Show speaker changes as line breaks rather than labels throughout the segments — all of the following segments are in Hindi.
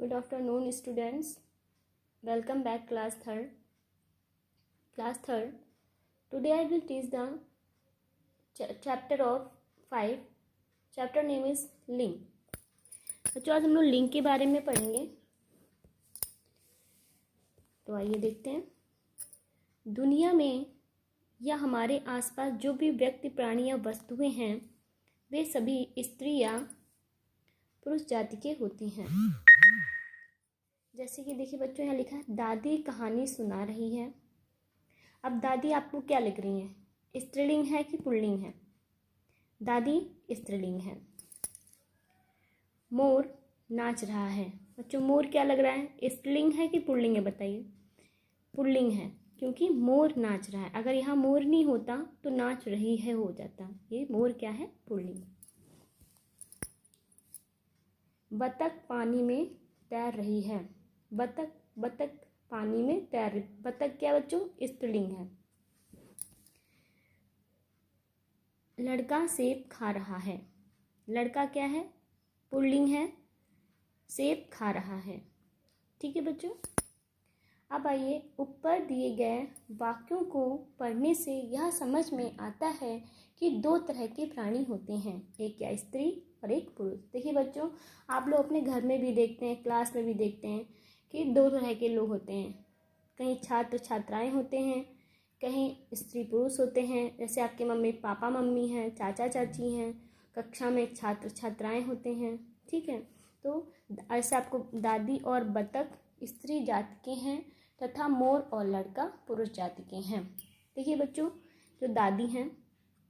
Good afternoon, students. Welcome back, class third. Today I will teach the chapter of 5. Chapter name is link. बच्चों आज हम लोग लिंक के बारे में पढ़ेंगे. तो आइए देखते हैं. दुनिया में या हमारे आसपास जो भी व्यक्ति, प्राणी या वस्तुएं हैं वे सभी स्त्री या पुरुष जाति के होते हैं. जैसे कि देखिए बच्चों, यहाँ लिखा है दादी कहानी सुना रही है. अब दादी आपको क्या लिख रही हैं? स्त्रीलिंग है कि पुल्लिंग है? दादी स्त्रीलिंग है. मोर नाच रहा है. बच्चों मोर क्या लग रहा है? स्त्रीलिंग है कि पुल्लिंग है? बताइए. पुल्लिंग है, क्योंकि मोर नाच रहा है. अगर यहाँ मोर नहीं होता तो नाच रही है हो जाता. ये मोर क्या है? पुल्लिंग. बतख पानी में तैर रही है. बतख पानी में तैर रही. बतख क्या बच्चों? स्त्रीलिंग है. लड़का सेब खा रहा है. लड़का क्या है? पुल्लिंग है. सेब खा रहा है. ठीक है बच्चों. अब आइए, ऊपर दिए गए वाक्यों को पढ़ने से यह समझ में आता है कि दो तरह के प्राणी होते हैं, एक क्या स्त्री और एक पुरुष. देखिए बच्चों, आप लोग अपने घर में भी देखते हैं, क्लास में भी देखते हैं कि दो तरह के लोग होते हैं. कहीं छात्र छात्राएं होते हैं, कहीं स्त्री पुरुष होते हैं. जैसे आपके मम्मी पापा मम्मी हैं, चाचा चाची हैं. कक्षा में छात्र छात्राएं होते हैं. ठीक है. तो ऐसे आपको दादी और बतख स्त्री जाति के हैं तथा मोर और लड़का पुरुष जाति के हैं. देखिए बच्चों, जो दादी हैं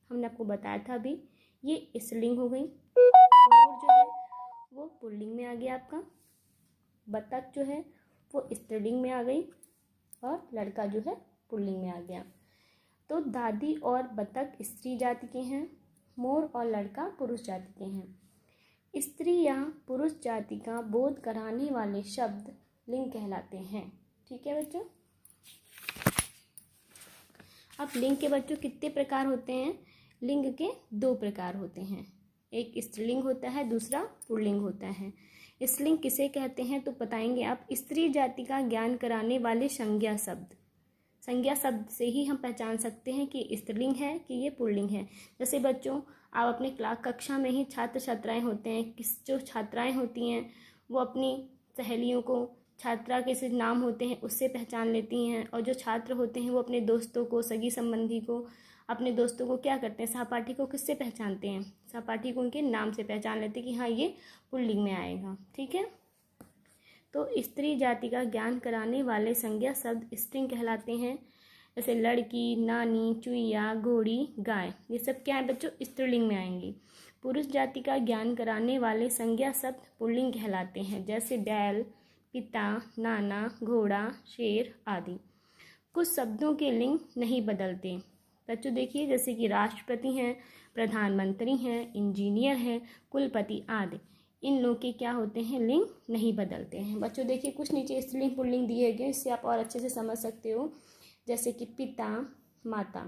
हमने आपको बताया था अभी, ये स्त्रीलिंग हो गई. मोर जो है वो पुल्लिंग में आ गया आपका. बतख जो है वो स्त्रीलिंग में आ गई और लड़का जो है पुल्लिंग में आ गया. तो दादी और बतख स्त्री जाति के हैं, मोर और लड़का पुरुष जाति के हैं. स्त्री या पुरुष जाति का बोध कराने वाले शब्द लिंग कहलाते हैं. ठीक है बच्चों. अब लिंग के बच्चों कितने प्रकार होते हैं? लिंग के दो प्रकार होते हैं. एक स्त्रीलिंग होता है, दूसरा पुल्लिंग होता है. स्त्रीलिंग किसे कहते हैं तो बताएंगे आप. स्त्री जाति का ज्ञान कराने वाले संज्ञा शब्द. संज्ञा शब्द से ही हम पहचान सकते हैं कि स्त्रीलिंग है कि ये पुल्लिंग है. जैसे बच्चों, आप अपने क्लास कक्षा में ही छात्र छात्राएं होते हैं. जो छात्राएं होती हैं वो अपनी सहेलियों को, छात्रा के से नाम होते हैं उससे पहचान लेती हैं. और जो छात्र होते हैं वो अपने दोस्तों को, सगी संबंधी को, अपने दोस्तों को क्या करते हैं? सहपाठी को किससे पहचानते हैं? सहपाठी को उनके नाम से पहचान लेते हैं कि हाँ ये पुल्लिंग में आएगा. ठीक है. तो स्त्री जाति का ज्ञान कराने वाले संज्ञा शब्द स्त्रीलिंग कहलाते हैं. जैसे लड़की, नानी, चुईया, घोड़ी, गाय, ये सब क्या है बच्चों? स्त्रीलिंग में आएंगी. पुरुष जाति का ज्ञान कराने वाले संज्ञा शब्द पुल्लिंग कहलाते हैं. जैसे बैल, पिता, नाना, घोड़ा, शेर आदि. कुछ शब्दों के लिंग नहीं बदलते बच्चों. देखिए जैसे कि राष्ट्रपति हैं, प्रधानमंत्री हैं, इंजीनियर हैं, कुलपति आदि. इन लोग के क्या होते हैं? लिंग नहीं बदलते हैं. बच्चों देखिए कुछ नीचे स्त्रीलिंग पुल्लिंग दिए गए, इससे आप और अच्छे से समझ सकते हो. जैसे कि पिता माता,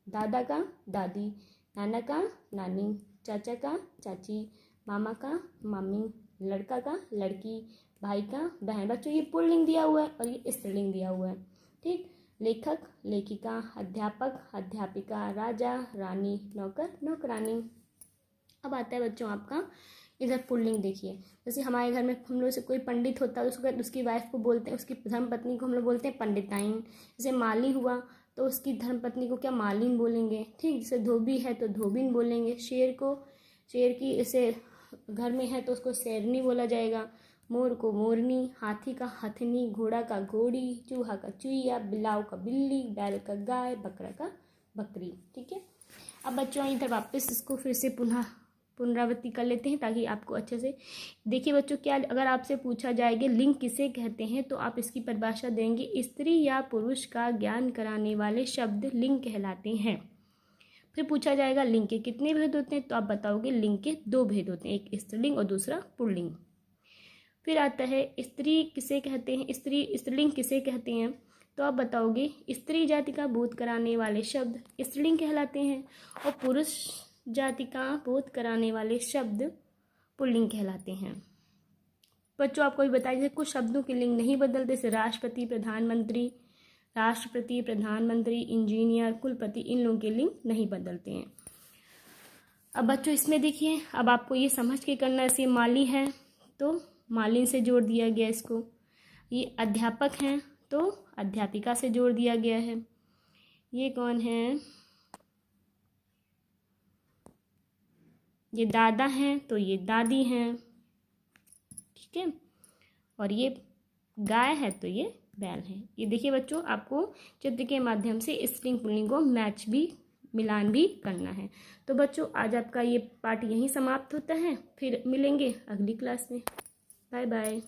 दादा का दादी, नाना का नानी, चाचा का चाची, मामा का मामी, लड़का का लड़की, भाई का बहन. बच्चों ये पुल्लिंग दिया हुआ है और ये स्त्रीलिंग दिया हुआ है. ठीक. लेखक लेखिका, अध्यापक अध्यापिका, राजा रानी, नौकर नौकरानी. अब आता है बच्चों आपका इधर पुल्लिंग. देखिए जैसे हमारे घर में हम लोग से कोई पंडित होता है, उसकी वाइफ को बोलते हैं, उसकी धर्मपत्नी को हम लोग बोलते हैं पंडिताइन. जैसे माली हुआ तो उसकी धर्मपत्नी को क्या? मालिन बोलेंगे. ठीक. जैसे धोबी है तो धोबिन बोलेंगे. शेर की जैसे घर में है तो उसको शेरनी बोला जाएगा. मोर को मोरनी, हाथी का हथनी, घोड़ा का घोड़ी, चूहा का चुईया, बिलाव का बिल्ली, बैल का गाय, बकरा का बकरी. ठीक है. अब बच्चों इधर वापस इसको फिर से पुनरावृत्ति कर लेते हैं ताकि आपको अच्छे से. देखिए बच्चों, क्या अगर आपसे पूछा जाएगा लिंग किसे कहते हैं तो आप इसकी परिभाषा देंगे. स्त्री या पुरुष का ज्ञान कराने वाले शब्द लिंग कहलाते हैं. फिर पूछा जाएगा लिंग के कितने भेद होते हैं तो आप बताओगे लिंग के दो भेद होते हैं, एक स्त्रीलिंग और दूसरा पुल्लिंग. फिर आता है स्त्री किसे कहते हैं, स्त्रीलिंग किसे कहते हैं तो आप बताओगे स्त्री जाति का बोध कराने वाले शब्द स्त्रीलिंग कहलाते हैं और पुरुष जाति का बोध कराने वाले शब्द पुल्लिंग कहलाते हैं. बच्चों आपको भी बताया जैसे कुछ शब्दों के लिंग नहीं बदलते, जैसे राष्ट्रपति, प्रधानमंत्री, इंजीनियर, कुलपति, इन लोगों के लिंग नहीं बदलते हैं। अब बच्चों इसमें देखिए, अब आपको ये समझ के करना है, जैसे माली है तो मालिन से जोड़ दिया गया इसको, ये अध्यापक हैं तो अध्यापिका से जोड़ दिया गया है, ये कौन है, ये दादा हैं तो ये दादी हैं, ठीक है, और ये गाय है तो ये बैल है। ये देखिए बच्चों, आपको चित्र के माध्यम से स्त्रीलिंग पुल्लिंग को मिलान भी करना है। तो बच्चों आज आपका ये पाठ यहीं समाप्त होता है, फिर मिलेंगे अगली क्लास में। Bye bye.